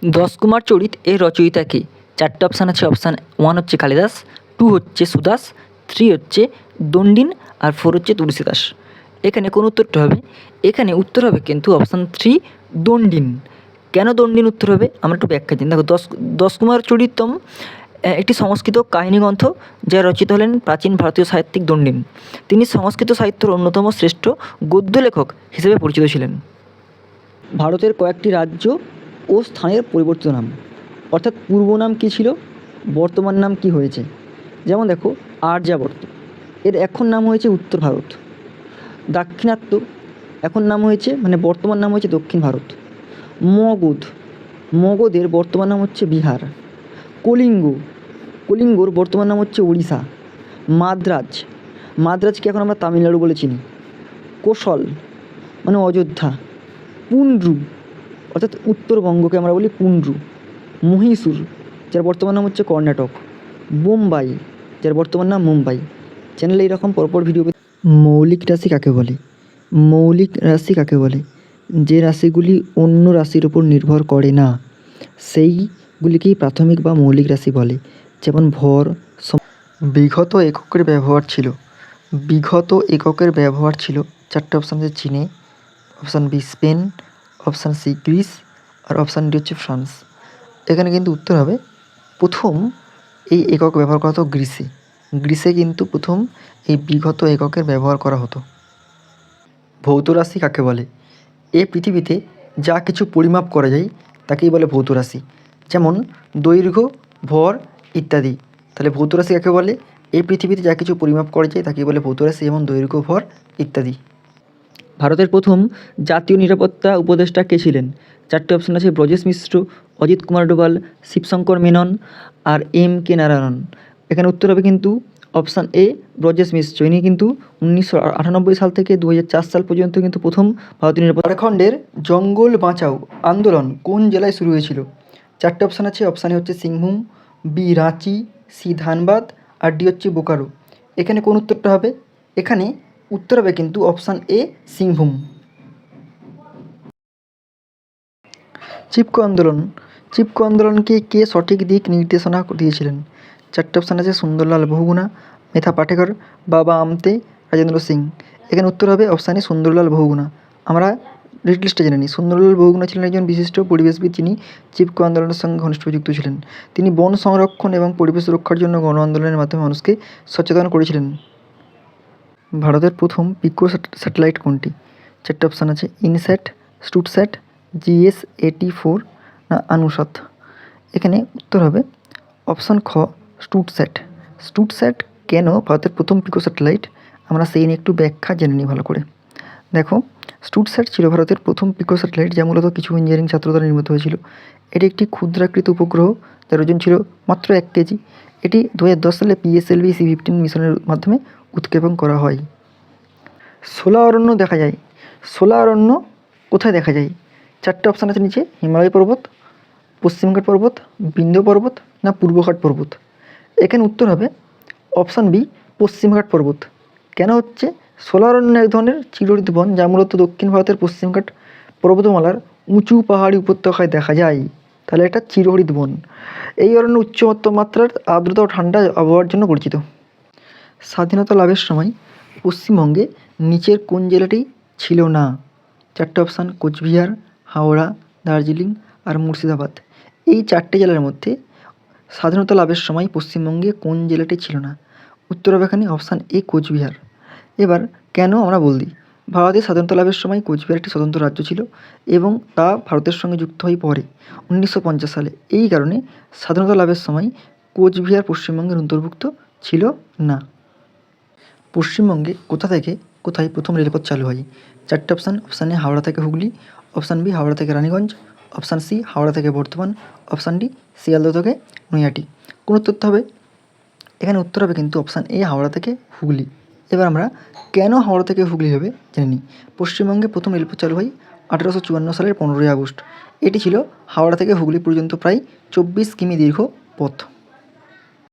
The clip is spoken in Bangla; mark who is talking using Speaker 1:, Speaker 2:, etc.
Speaker 1: দশকুমার চরিত এর রচয়িতা কে? চারটে অপশান আছে। অপশান 1 হচ্ছে কালিদাস, 2 হচ্ছে সুদাস, 3 হচ্ছে দণ্ডিন, আর 4 হচ্ছে তুলসীদাস। এখানে কোন উত্তরটা হবে? এখানে উত্তর হবে কিন্তু অপশান 3 দণ্ডিন। কেন দণ্ডিন উত্তর হবে? আমরা একটু ব্যাখ্যা দিন। দেখো, দশকুমার চরিতম একটি সংস্কৃত কাহিনী গ্রন্থ, যা রচিত হলেন প্রাচীন ভারতীয় সাহিত্যিক দণ্ডিন। তিনি সংস্কৃত সাহিত্যের অন্যতম শ্রেষ্ঠ গদ্য লেখক হিসেবে পরিচিত ছিলেন। ভারতের কয়েকটি রাজ্য ও স্থানের পরিবর্তিত নাম, অর্থাৎ পূর্ব নাম কী ছিল, বর্তমান নাম কি হয়েছে। যেমন দেখো, আর্যাবর্ত এর এখন নাম হয়েছে উত্তর ভারত। দাক্ষিণাত্য এখন নাম হয়েছে, মানে বর্তমান নাম হয়েছে দক্ষিণ ভারত। মগধের বর্তমান নাম হচ্ছে বিহার। কলিঙ্গর বর্তমান নাম হচ্ছে উড়িষ্যা। মাদ্রাজকে এখন আমরা তামিলনাড়ু বলে চিনি। কোশল মানে অযোধ্যা। পুন্ড্রু অর্থাৎ উত্তরবঙ্গকে আমরা বলি পুন্ড্রু। মহীশূর, যার বর্তমান নাম হচ্ছে কর্ণাটক। বোম্বাই, যার বর্তমান নাম মুম্বাই। চ্যানেলে এইরকম পরপর ভিডিও। মৌলিক রাশি কাকে বলে? যে রাশিগুলি অন্য রাশির উপর নির্ভর করে না, সেইগুলিকেই প্রাথমিক বা মৌলিক রাশি বলে। যেমন ভর। বিঘত এককের ব্যবহার ছিল চারটে অপশান আছে চীনে, option B Spain, option C Greece, আর অপশান ডি হচ্ছে ফ্রান্স। এখানে কিন্তু উত্তর হবে প্রথম এই একক ব্যবহার করা হতো গ্রিসে কিন্তু প্রথম এই বিঘত এককের ব্যবহার করা হতো। ভৌত রাশি কাকে বলে? এই পৃথিবীতে যা কিছু পরিমাপ করা যায় তাকেই বলে ভৌত রাশি। যেমন দৈর্ঘ্য, ভর ইত্যাদি। তাহলে ভৌত রাশি কাকে বলে? এই পৃথিবীতে যা কিছু পরিমাপ করা যায় তাকেই বলে ভৌত রাশি, যেমন দৈর্ঘ্য, ভর ইত্যাদি। ভারতের প্রথম জাতীয় নিরাপত্তা উপদেষ্টা কে ছিলেন? চারটে অপশান আছে। ব্রজেশ মিশ্র, অজিত কুমার ডোভাল, শিবশঙ্কর মেনন, আর M.K. নারায়ণন। এখানে উত্তর হবে কিন্তু অপশান এ ব্রজেশ মিশ্র। ইনি কিন্তু 1998 সাল থেকে 2004 সাল পর্যন্ত কিন্তু প্রথম ভারতীয় নিরাপত্তা। ঝাড়খণ্ডের জঙ্গল বাঁচাও আন্দোলন কোন জেলায় শুরু হয়েছিল? চারটে অপশান আছে। অপশান এ হচ্ছে সিংভূম, বি রাঁচি, সি ধানবাদ, আর ডি হচ্ছে বোকারো। এখানে কোন উত্তরটা হবে? এখানে উত্তর হবে কিন্তু অপশান এ সিংভূম। চিপকো আন্দোলনকে কে সঠিক দিক নির্দেশনা দিয়েছিলেন? চারটে অপশান আছে। সুন্দরলাল বহুগুণা, মেধা পাটেকর, বাবা আমতে, রাজেন্দ্র সিং। এখানে উত্তর হবে অপশান এ সুন্দরলাল বহুগুণা। আমরা ডিটেলসটা জেনে নিই। সুন্দরলাল বহুগুণা ছিলেন একজন বিশিষ্ট পরিবেশবিদ, যিনি চিপকো আন্দোলনের সঙ্গে ঘনিষ্ঠভাবে যুক্ত ছিলেন। তিনি বন সংরক্ষণ এবং পরিবেশ রক্ষার জন্য গণ আন্দোলনের মাধ্যমে মানুষকে সচেতন করেছিলেন। ভারতের প্রথম পিকো স্যাটেলাইট কোনটি? চারটে অপশান আছে। ইনস্যাট, স্টুটস্যাট, GS-84 না আনুসাত। এখানে উত্তর হবে অপশান খ স্টুটস্যাট কেন ভারতের প্রথম পিকো স্যাটেলাইট, আমরা সেই নিয়ে একটু ব্যাখ্যা জেনে নিই ভালো করে। দেখো, স্টুটস্যাট ছিল ভারতের প্রথম পিকো স্যাটেলাইট, যা মূলত কিছু ইঞ্জিনিয়ারিং ছাত্র দ্বারা নির্মিত হয়েছিল। এটি একটি ক্ষুদ্রাকৃত উপগ্রহ, যার ওজন ছিল মাত্র 1 কেজি। এটি 2010 সালে PSLV C-15 মিশনের মাধ্যমে উৎক্ষেপণ করা হয়। শোলা অরণ্য কোথায় দেখা যায়? চারটে অপশান আছে নিচে। হিমালয় পর্বত, পশ্চিমঘাট পর্বত, বিন্ধ্য পর্বত না পূর্বঘাট পর্বত। এখানে উত্তর হবে অপশান বি পশ্চিমঘাট পর্বত। কেন হচ্ছে? শোলা অরণ্য এক ধরনের চিরহরিত বন, যা মূলত দক্ষিণ ভারতের পশ্চিমঘাট পর্বতমালার উঁচু পাহাড়ি উপত্যকায় দেখা যায়। তাহলে এটা চিরহরিত বন। এই অরণ্য উচ্চ মাত্রার আর্দ্রতা ও ঠান্ডা আবহাওয়ার জন্য পরিচিত। স্বাধীনতা লাভের সময় পশ্চিমবঙ্গে নিচের কোন জেলাটি ছিল না? চারটে অপশান। কোচবিহার, হাওড়া, দার্জিলিং, আর মুর্শিদাবাদ। এই চারটে জেলার মধ্যে স্বাধীনতা লাভের সময় পশ্চিমবঙ্গে কোন জেলাটি ছিল না? উত্তর হবে এখানে অপশান এ কোচবিহার। এবার কেন আমরা বলি, ভারতের স্বাধীনতা লাভের সময় কোচবিহার একটি স্বতন্ত্র রাজ্য ছিল এবং তা ভারতের সঙ্গে যুক্ত হয়ে পড়ে 1950 সালে। এই কারণে স্বাধীনতা লাভের সময় কোচবিহার পশ্চিমবঙ্গের অন্তর্ভুক্ত ছিল না। পশ্চিমবঙ্গে কোথায় প্রথম রেলপথ চালু হয়? চারটে অপশান। অপশান এ হাওড়া থেকে হুগলি, অপশান বি হাওড়া থেকে রানীগঞ্জ, অপশান সি হাওড়া থেকে বর্ধমান, অপশান ডি শিয়ালদহ থেকে নৈহাটি। কোন উত্তরটা হবে? এখানে উত্তর হবে কিন্তু অপশান এ হাওড়া থেকে হুগলি। এবার আমরা কেন হাওড়া থেকে হুগলি হবে জেনে নিই। পশ্চিমবঙ্গে প্রথম রেলপথ চালু হয় 1854 সালের 15ই আগস্ট। এটি ছিল হাওড়া থেকে হুগলি পর্যন্ত প্রায় 24 কিমি দীর্ঘ পথ।